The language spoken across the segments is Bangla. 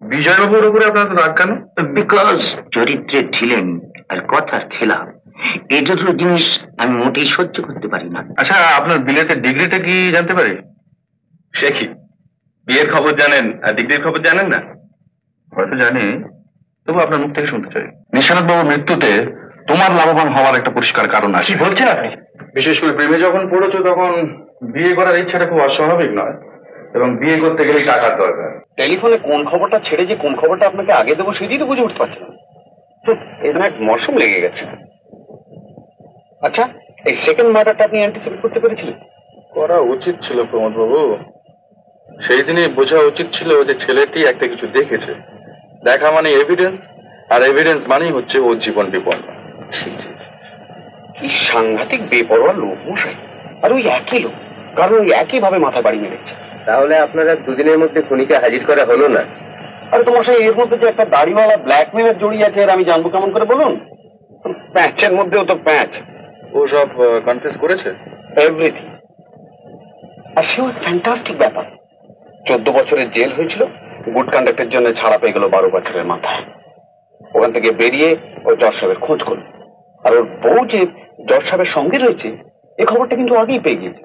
বিজয়বাবুর উপরে আপনার তো রাগ কেন? বিকজ চরিত্রের ছিলেন আর কথার খেলাপ, এই দুটো জিনিস আমি মোটেই সহ্য করতে পারি না। আচ্ছা, আপনার বিলেতের ডিগ্রিটা কি জানতে পারি? সে কি, বিয়ের খবর জানেন আর ডিগ্রির খবর জানেন না? হয়তো জানি, তবু আপনার মুখ থেকে শুনতে চাই। নিশানাথ বাবুর মৃত্যুতে তোমার লাভবান হওয়ার একটা পরিষ্কার কারণ আছে। কি বলছেন আপনি? বিশেষ করে প্রেমে যখন পড়েছো তখন বিয়ে করার ইচ্ছাটা খুব অস্বাভাবিক নয়, এবং বিয়ে করতে গেলে টাকার দরকার। টেলিফোনে কোন খবরটা ছেড়ে যে কোন খবরটা আপনাকে আগে দেবো সেটাই তো বুঝে উঠতে পারছি না। এখানে এক মরশুম লেগে গেছে। আচ্ছা, এই সেকেন্ড মার্ডারটা আপনি অ্যান্টিসিপেট করতে পেরেছিলেন? করা উচিত ছিল প্রমোদ বাবু, সেই দিনই বোঝা উচিত ছিল যে ছেলেটি একটা কিছু দেখেছে। দেখা মানে এভিডেন্স, আর এভিডেন্স মানেই হচ্ছে ওর জীবন বিপন্ন। কি সাংঘাতিক বেপরোয়া লোক মশাই, আর ওই একই লোক, কারণ ওই একই ভাবে মাথা বাড়ি মেরেছে। তাহলে আপনারা দুদিনের মধ্যে খুনিকে হাজির করা হলো না? আরে তো মশাই, এর মধ্যে যে একটা দাড়িওয়ালা ব্ল্যাকমেলের জড়িয়ে আছে, আর আমি জানবো কেমন করে বলুন? প্যাঁচের মধ্যেও তো প্যাঁচ। ও সব কনফেস করেছে এভরিথিং। আর সেও ফ্যান্টাস্টিক ব্যাপার। 14 বছরের জেল হয়েছিল, গুড কন্ডাক্টের জন্য ছাড়া পেয়ে গেল 12 বছরের মাথায়। ওখান থেকে বেরিয়ে ও জজ সাহেবের খোঁজ করল, আর ওর বউ যে জজ সাহেবের সঙ্গে রয়েছে এই খবরটা কিন্তু আগেই পেয়ে গিয়েছে।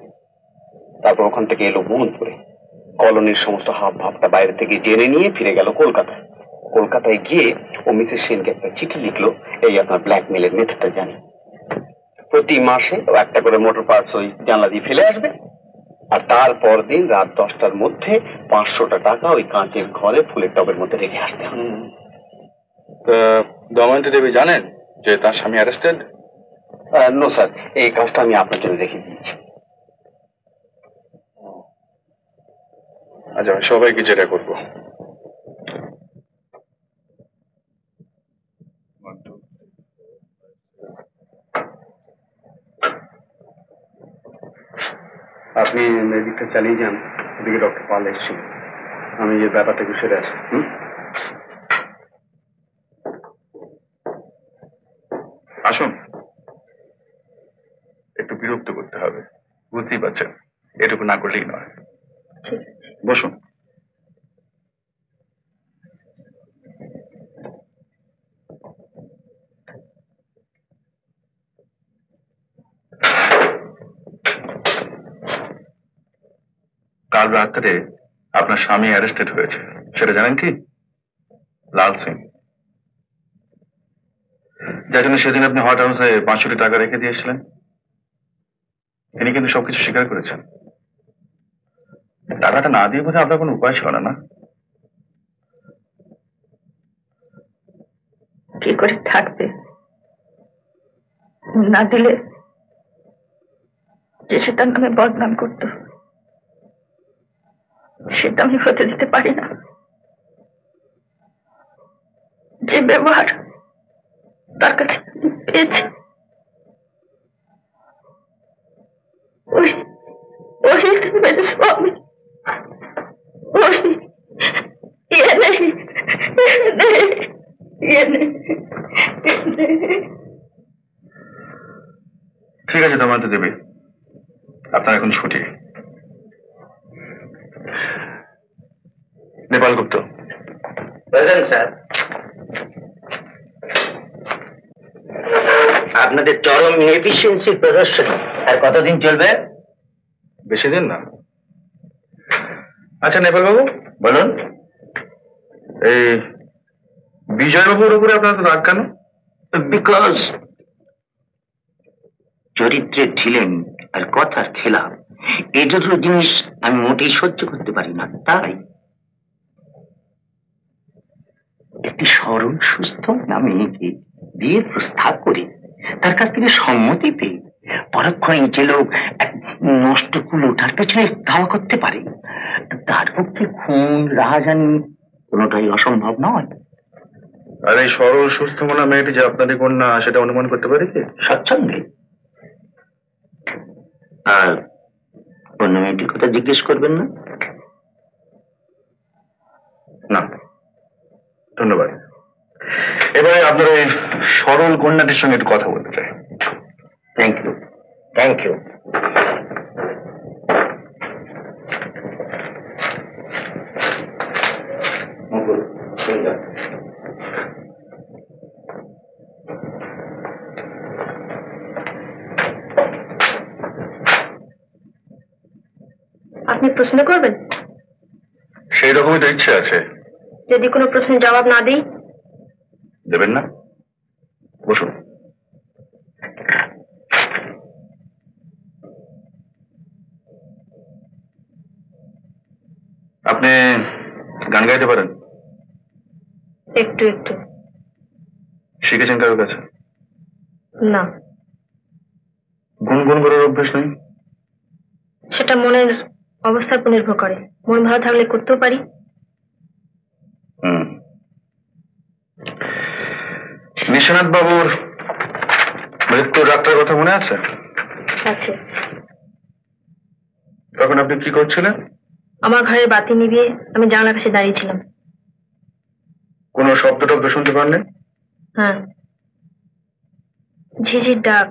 তারপর ওখান থেকে এলো মোহনপুরে, কলোনির সমস্ত হাব ভাবটা বাইরে থেকে জেনে নিয়ে ফিরে গেল কলকাতায়। কলকাতায় গিয়ে ও মিসেস সেনকে একটা চিঠি লিখলো, এই আপনার ব্ল্যাকমেলের মেথডটা জানি। প্রতি মাসে ও একটা করে মোটর পার্টস ওই জানলা দিয়ে ফেলে আসবে, আর তারপর দিন রাত 10টার মধ্যে 500টা টাকা ওই কাঁচের ঘরে ফুলের টবের মধ্যে রেখে আসতে হবে। দময়ন্তী দেবী জানেন যে তার স্বামী অ্যারেস্টেড? নো স্যার, এই কাজটা আমি আপনার জন্য রেখে দিয়েছি। আচ্ছা, আমি সবাইকে জেরা করবো। আপনি মেডিকটা চালিয়ে যান, ওদিকে ডক্টর পাল এসেছিল, আমি যে ব্যাপারটা একটু সেরে আসি। আসুন, একটু বিরক্ত করতে হবে, বুঝতেই পারছেন, এটুকু না করলেই নয়। বসুন। কাল রাত্রে আপনার স্বামী অ্যারেস্টেড হয়েছে, সেটা জানেন কি? লাল সিং, যার জন্য সেদিন আপনি হোয়াইট হাউসে 500 টাকা রেখে দিয়েছিলেন, তিনি কিন্তু সবকিছু স্বীকার করেছেন। টাকাটা না দিয়ে বোধহয় আপনার কোনো উপায় ছিল না? কি করে থাকবে, না দিলে যে সেটা নামে বদনাম করত, সেটা আমি হতে দিতে পারি না। যে ব্যবহার তার কাছে পেয়েছি, ওই মেরে স্বামী, ওই ঠিক আছে দময়ন্তী দেবী, আপনার এখন ছুটি। নেপাল গুপ্ত। Present sir. আপনাদের চরম এফিসিয়েন্সির প্রদর্শনী আর কতদিন চলবে? বেশি দিন না। আচ্ছা নেপাল বাবু বলুন। এই বিজয়বাবুর উপরে আপনার তো রাগ কেন? বিকজ চরিত্রের ছিলেন আর কথার খেলাপ, এই দুটো জিনিস আমি মোটেই সহ্য করতে পারি না। তাই একটি সরল সুস্থ মেয়েকে বিয়ের প্রস্তাব করে তার কাছ থেকে সম্মতি পেয়ে পরক্ষণে যে লোক এক নষ্ট কুলোটার পেছনে ধাওয়া করতে পারে, তার পক্ষে খুন রাহাজানি কোনোটাই অসম্ভব নয়। আর এই সরল সুস্থ মনা মেয়েটি যে আপনারই কন্যা, সেটা অনুমান করতে পারি কি? স্বচ্ছন্দে। আর অন্য মেয়েটির কথা জিজ্ঞেস করবেন না? না, ধন্যবাদ। এবারে আপনার এই সরল কন্যাটির সঙ্গে একটু কথা বলতে চাই। Thank you, thank you. Mangal. আপনি প্রশ্ন করবেন? সেই রকমই তো ইচ্ছে আছে। যদি কোনো প্রশ্নের জবাব না দিই? দেবেন না? বসুন। আপনি গান গাইতে পারেন? একটু একটু। শিখেছেন কারোর কাছে? না, গুনগুন করার অভ্যেস নেই? সেটা মনের অবস্থার উপর নির্ভর করে। মন ভালো থাকলে করতেও পারি। নিশানাথ বাবুর মৃত্যুর রাতটার কথা মনে আছে? আছে। তখন আপনি কি করছিলেন? আমার ঘরের বাতি নিভিয়ে আমি জানলার কাছে দাঁড়িয়েছিলাম। কোনো শব্দ টব্দ শুনতে পাননি? হ্যাঁ, ঝিঝির ডাক,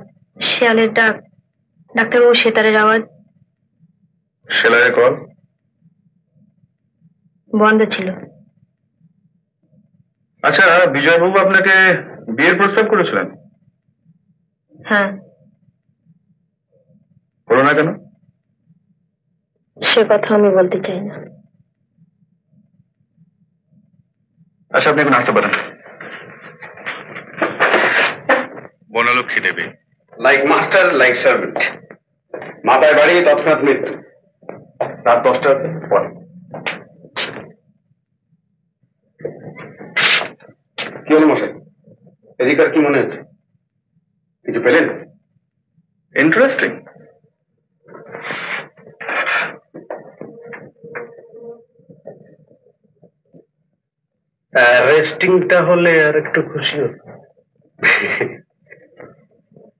শেয়ালের ডাক, ডাক্তারবাবু সেতারের আওয়াজ। সেলাইয়ের কল বন্ধ ছিল। আচ্ছা, বিজয়বাবু আপনাকে বিয়ের প্রস্তাব করেছিলেন? হ্যাঁ। হলো না কেন? সে কথা আমি বলতে চাই না। আচ্ছা, আপনি এখন আসতে পারেন। বনলক্ষ্মী দেবী। লাইক মাস্টার লাইক সার্ভেন্ট, মাথায় বাড়ি তৎক্ষণাৎ মৃত্যু। রাত 10টার পরে। কি হলো মশাই, এদিকার কি মনে হচ্ছে? কিছু পেলেন? ইন্টারেস্টিং। অ্যারেস্টিংটা হলে আর একটু খুশি হতো।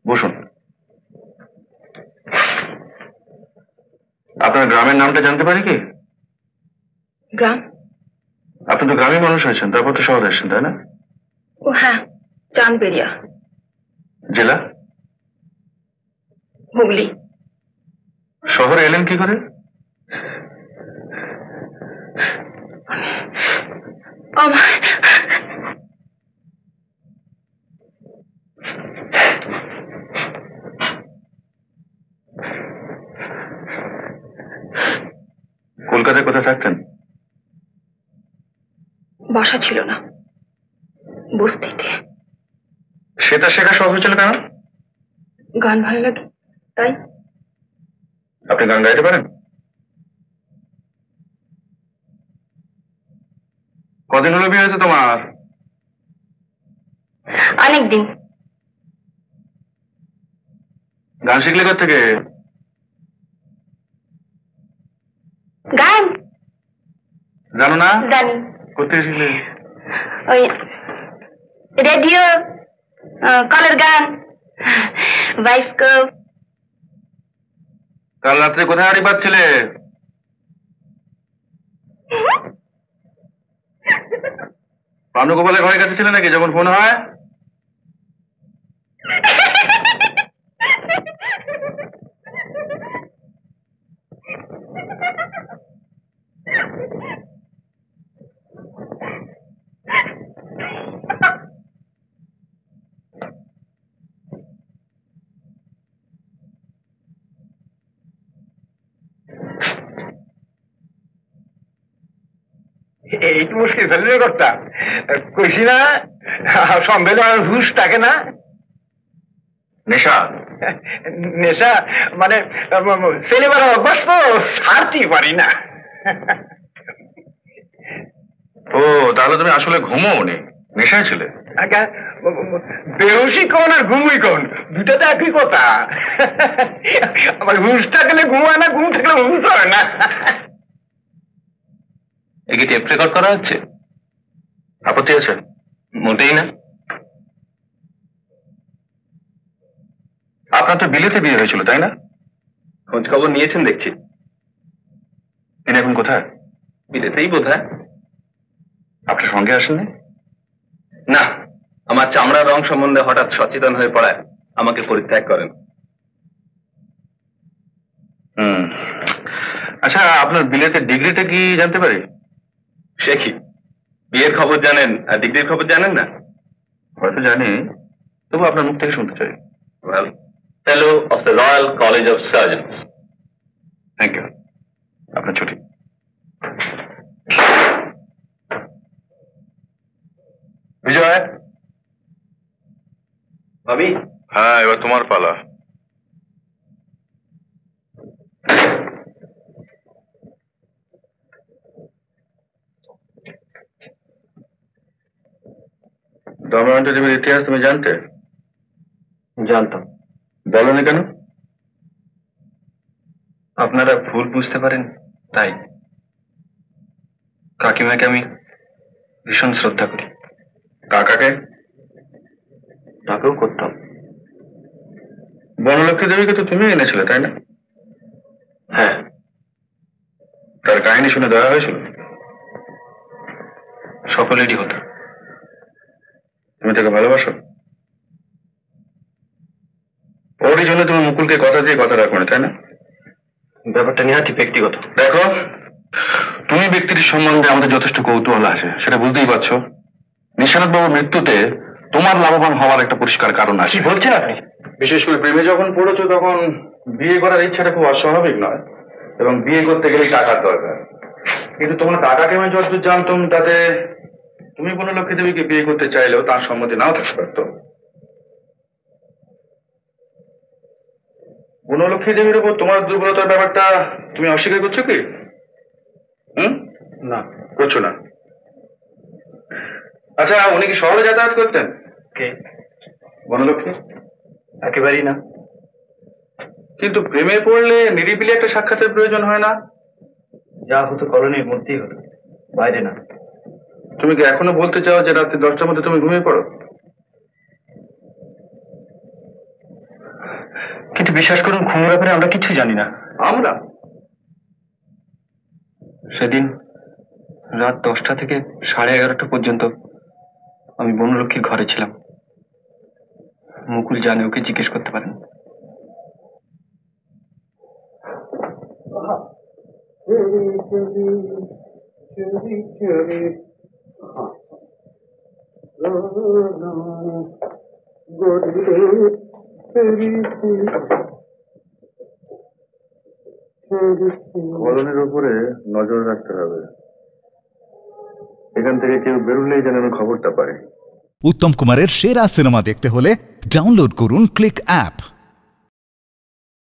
বসুন। আপনার গ্রামের নামটা জানতে পারি কি? গ্রাম? আপনি তো গ্রামের মানুষ হয়েছেন, তারপর তো শহরে এসেছেন, তাই না? ও হ্যাঁ, চাঁদবেরিয়া, জেলা? হুগলি। শহরে এলেন কি করে? আমার কলকাতায় কোথায় থাকতেন? বাসা ছিল না, বস্তিতে। সেটা শেখা শখ হয়েছিল কেন? গান ভালো লাগে তাই। আপনি গান গাইতে পারেন? কদিন হলো বিয়ে হয়েছে তোমার? অনেকদিন। গান শিখলে কোত্থেকে? গান জানো না? জানি। কোত্থেকে শিখলে? ওই রেডিও, কলের গান, বায়োস্কোপ। কাল রাত্রে কোথায় হারিয়ে পাচ্ছিলে? পানুগোপালের ঘরের কাছে ছিল নাকি যখন ফোন হয়? এই তো মুশকিল ফেলে করতাম, কইছি না সন্দেহ হুশ থাকে না। নেশা? নেশা মানে সিনেমার অভ্যাস তো ছাড়তেই পারি না। ও, তাহলে তুমি আসলে ঘুমোও নি, নেশায় ছিলে? বেহুশি কোন আর ঘুমই কোন, দুটা তো একই কথা। আবার হুশ থাকলে ঘুমায় না, ঘুম থাকলে হুশ হয় না। একে টেপ রেকর্ড করা হচ্ছে? আপত্তি আছে? মোটেই না। আপনার তো বিলেতে বিয়ে হয়েছিল, তাই না? খোঁজ খবর নিয়েছেন দেখছি। তিনি এখন কোথায়? বিলেতেই বোধহয়। আপনার সঙ্গে আসেননি? না, আমার চামড়ার রং সম্বন্ধে হঠাৎ সচেতন হয়ে পড়ায় আমাকে পরিত্যাগ করেন। আচ্ছা, আপনার বিলেতের ডিগ্রিটা কি জানতে পারি? সে কি, বিয়ের খবর জানেন আর ডিগ্রির খবর জানেন না? হয়তো জানি, তবু আপনার মুখ থেকে শুনতে চাই। Well, fellow of the royal college of surgeons. Thank you. আপনার ছুটি। বিজয়। আমি হ্যাঁ, এবার তোমার পালা। দময়ন্তী দেবীর ইতিহাস তুমি জানতে? জানতাম। বলনি কেন? আপনারা ভুল বুঝতে পারেন তাই। কাকিমাকে আমি ভীষণ শ্রদ্ধা করি। কাকাকে? তাকেও করতাম। বনলক্ষ্মী দেবীকে তো তুমি এনেছিলে তাই না? হ্যাঁ। তার কাহিনী শুনে দয়া হয়েছিল? সকলেরই হতো। তুমি তাকে ভালোবাসো? ওরই জন্য তুমি মুকুলকে কথা দিয়ে কথা রাখো না তাই না? ব্যাপারটা নিহাতি ব্যক্তিগত। দেখো, তুমি ব্যক্তির সম্বন্ধে আমাদের যথেষ্ট কৌতূহল আছে, সেটা বুঝতেই পারছো। নিশানাথ বাবুর মৃত্যুতে তোমার লাভবান হওয়ার একটা পরিষ্কার কারণ আছে। কি বলছেন আপনি? বিশেষ করে প্রেমে যখন পড়েছো তখন বিয়ে করার ইচ্ছাটা খুব অস্বাভাবিক নয়, এবং বিয়ে করতে গেলেই টাকার দরকার। কিন্তু তোমার কাকাকে আমি যতদূর জানতাম তাতে তুমি বনলক্ষ্মী দেবীকে বিয়ে করতে চাইলেও তার সম্মতি নাও থাকতে পারতো। বনলক্ষ্মী দেবীর উপর তোমার দুর্বলতার ব্যাপারটা তুমি অস্বীকার করছো কি? না, করছো না। আচ্ছা, উনি কি শহরে যাতায়াত করতেন? কে? বনলক্ষ্মী? একেবারেই না। কিন্তু প্রেমে পড়লে নিরিবিলি একটা সাক্ষাতের প্রয়োজন হয় না? যা হতো কলোনির মধ্যেই হতো, বাইরে না। তুমি কি এখনো বলতে চাও যে রাত্রি 10টার মধ্যে তুমি ঘুমিয়ে পড়ো? কিন্তু বিশ্বাস করুন, ঘুমের ব্যাপারে আমরা কিছু জানি না। আমরা? সেদিন রাত 10টা থেকে 11:30 পর্যন্ত আমি বনলক্ষ্মীর ঘরে ছিলাম। মুকুল জানে, ওকে জিজ্ঞেস করতে পারেন। কলোনির উপরে নজর রাখতে হবে। এখান থেকে কেউ বেরোলেই যেন আমি খবরটা পাই। উত্তম কুমারের সেরা সিনেমা দেখতে হলে ডাউনলোড করুন ক্লিক অ্যাপ।